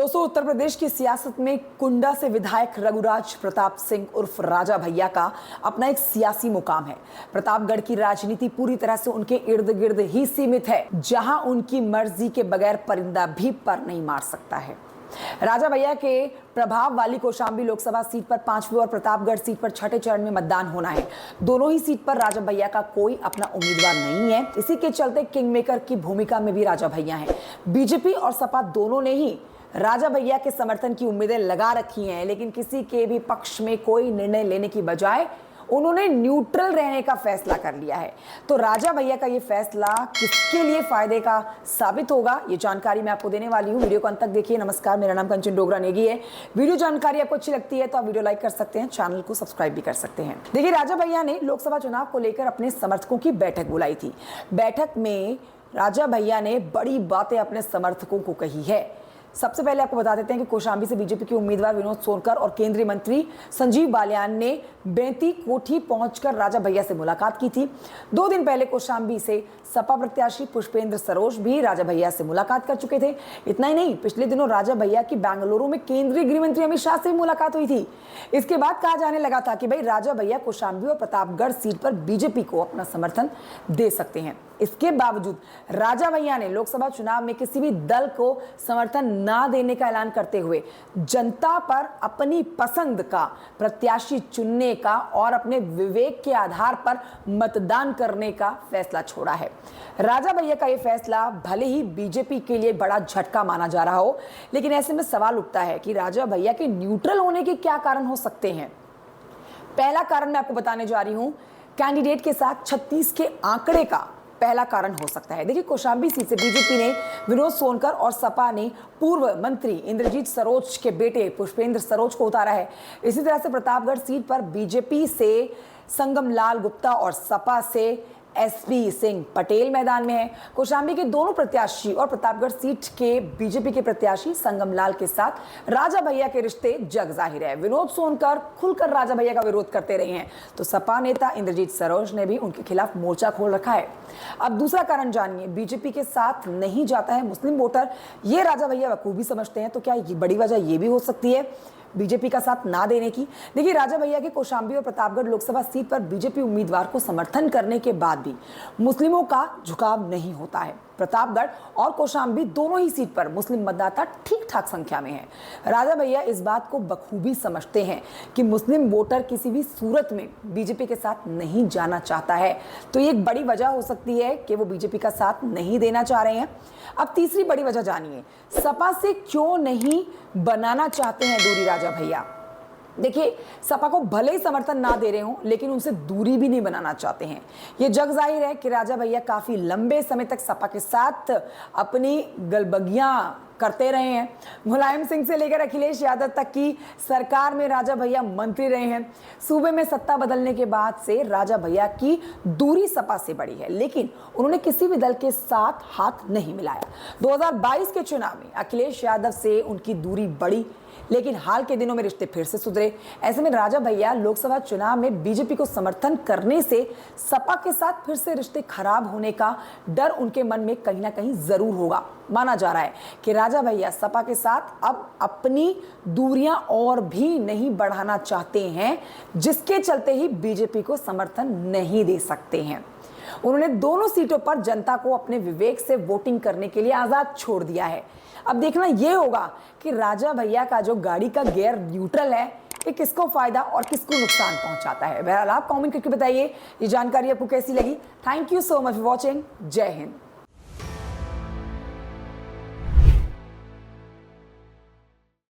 दोस्तों, उत्तर प्रदेश की सियासत में कुंडा से विधायक रघुराज प्रताप सिंह उर्फ राजा भैया का अपना एक सियासी मुकाम है। प्रतापगढ़ की राजनीति पूरी तरह से उनके इर्द गिर्द ही सीमित है, जहां उनकी मर्जी के बगैर परिंदा भी पर नहीं मार सकता है। राजा भैया के प्रभाव वाली कौशाम्बी लोकसभा सीट पर 5वीं और प्रतापगढ़ सीट पर 6ठे चरण में मतदान होना है। दोनों ही सीट पर राजा भैया का कोई अपना उम्मीदवार नहीं है। इसी के चलते किंग मेकर की भूमिका में भी राजा भैया हैं। बीजेपी और सपा दोनों ने ही राजा भैया के समर्थन की उम्मीदें लगा रखी हैं, लेकिन किसी के भी पक्ष में कोई निर्णय लेने की बजाय उन्होंने न्यूट्रल रहने का फैसला कर लिया है। तो राजा भैया का ये फैसला किसके लिए फायदे का साबित होगा, ये जानकारी मैं आपको देने वाली हूँ। वीडियो को अंत तक देखिए। नमस्कार, मेरा नाम कंचन डोगरा नेगी है। वीडियो जानकारी आपको अच्छी लगती है तो आप वीडियो लाइक कर सकते हैं, चैनल को सब्सक्राइब भी कर सकते हैं। देखिए, राजा भैया ने लोकसभा चुनाव को लेकर अपने समर्थकों की बैठक बुलाई थी। बैठक में राजा भैया ने बड़ी बातें अपने समर्थकों को कही है। सबसे पहले आपको बता देते हैं कि कौशाम्बी से बीजेपी के उम्मीदवार विनोद सोनकर और केंद्रीय मंत्री संजीव बालियान ने बेंती कोठी पहुंचकर राजा भैया से मुलाकात की थी। 2 दिन पहले कौशाम्बी से सपा प्रत्याशी पुष्पेंद्र सरोज भी राजा भैया से मुलाकात कर चुके थे। इतना ही नहीं, पिछले दिनों राजा भैया की बेंगलुरु में केंद्रीय गृह मंत्री अमित शाह से मुलाकात हुई थी। इसके बाद कहा जाने लगा था कि भाई राजा भैया कौशाम्बी और प्रतापगढ़ सीट पर बीजेपी को अपना समर्थन दे सकते हैं। इसके बावजूद राजा भैया ने लोकसभा चुनाव में किसी भी दल को समर्थन ना देने का ऐलान करते हुए जनता पर अपनी पसंद का प्रत्याशी चुनने का और अपने विवेक के आधार पर मतदान करने का फैसला छोड़ा है। राजा भैया का यह फैसला भले ही बीजेपी के लिए बड़ा झटका माना जा रहा हो, लेकिन ऐसे में सवाल उठता है कि राजा भैया के न्यूट्रल होने के क्या कारण हो सकते हैं। पहला कारण मैं आपको बताने जा रही हूं, कैंडिडेट के साथ 36 के आंकड़े का पहला कारण हो सकता है। देखिए, कौशाम्बी सीट से बीजेपी ने विनोद सोनकर और सपा ने पूर्व मंत्री इंद्रजीत सरोज के बेटे पुष्पेंद्र सरोज को उतारा है। इसी तरह से प्रतापगढ़ सीट पर बीजेपी से संगम लाल गुप्ता और सपा से एसपी सिंह पटेल मैदान में है। कौशाम्बी के दोनों प्रत्याशी और प्रतापगढ़ सीट के बीजेपी के प्रत्याशी संगम लाल के साथ राजा भैया के रिश्ते जग जाहिर है। विनोद सोनकर खुलकर राजा भैया का विरोध करते रहे हैं, तो सपा नेता इंद्रजीत सरोज ने भी उनके खिलाफ मोर्चा खोल रखा है। अब दूसरा कारण जानिए, बीजेपी के साथ नहीं जाता है मुस्लिम वोटर, ये राजा भैया बखूबी समझते हैं। तो क्या ये बड़ी वजह ये भी हो सकती है बीजेपी का साथ ना देने की? देखिए, राजा भैया के कौशाम्बी और प्रतापगढ़ लोकसभा सीट पर बीजेपी उम्मीदवार को समर्थन करने के बाद भी मुस्लिमों का झुकाव नहीं होता है। प्रतापगढ़ और कौशाम्बी दोनों ही सीट पर मुस्लिम मतदाता ठीक ठाक संख्या में हैं। राजा भैया इस बात को बखूबी समझते हैं कि मुस्लिम वोटर किसी भी सूरत में बीजेपी के साथ नहीं जाना चाहता है। तो ये एक बड़ी वजह हो सकती है कि वो बीजेपी का साथ नहीं देना चाह रहे हैं। अब तीसरी बड़ी वजह जानिए, सपा से क्यों नहीं बनाना चाहते हैं दूरी राजा भैया। देखिए, सपा को भले ही समर्थन ना दे रहे हों, लेकिन उनसे दूरी भी नहीं बनाना चाहते हैं। ये जग जाहिर है कि राजा भैया काफी लंबे समय तक सपा के साथ अपनी गलबगियां करते रहे हैं। मुलायम सिंह से लेकर अखिलेश यादव तक की सरकार में राजा भैया मंत्री रहे हैं। सूबे में सत्ता बदलने के बाद से राजा भैया की दूरी सपा से बढ़ी है, लेकिन उन्होंने किसी भी दल के साथ हाथ नहीं मिलाया। 2022 के चुनाव में अखिलेश यादव से उनकी दूरी बढ़ी, लेकिन हाल के दिनों में रिश्ते फिर से सुधरे। ऐसे में राजा भैया लोकसभा चुनाव में बीजेपी को समर्थन करने से सपा के साथ फिर से रिश्ते खराब होने का डर उनके मन में कहीं ना कहीं जरूर होगा। माना जा रहा है कि राजा भैया सपा के साथ अब अपनी दूरियां और भी नहीं बढ़ाना चाहते हैं, जिसके चलते ही बीजेपी को समर्थन नहीं दे सकते हैं। उन्होंने दोनों सीटों पर जनता को अपने विवेक से वोटिंग करने के लिए आजाद छोड़ दिया है। अब देखना यह होगा कि राजा भैया का जो गाड़ी का गियर न्यूट्रल है, ये किसको फायदा और किसको नुकसान पहुंचाता है। बहरहाल आप कमेंट करके बताइए ये जानकारी आपको कैसी लगी। Thank you so much for watching. जय हिंद।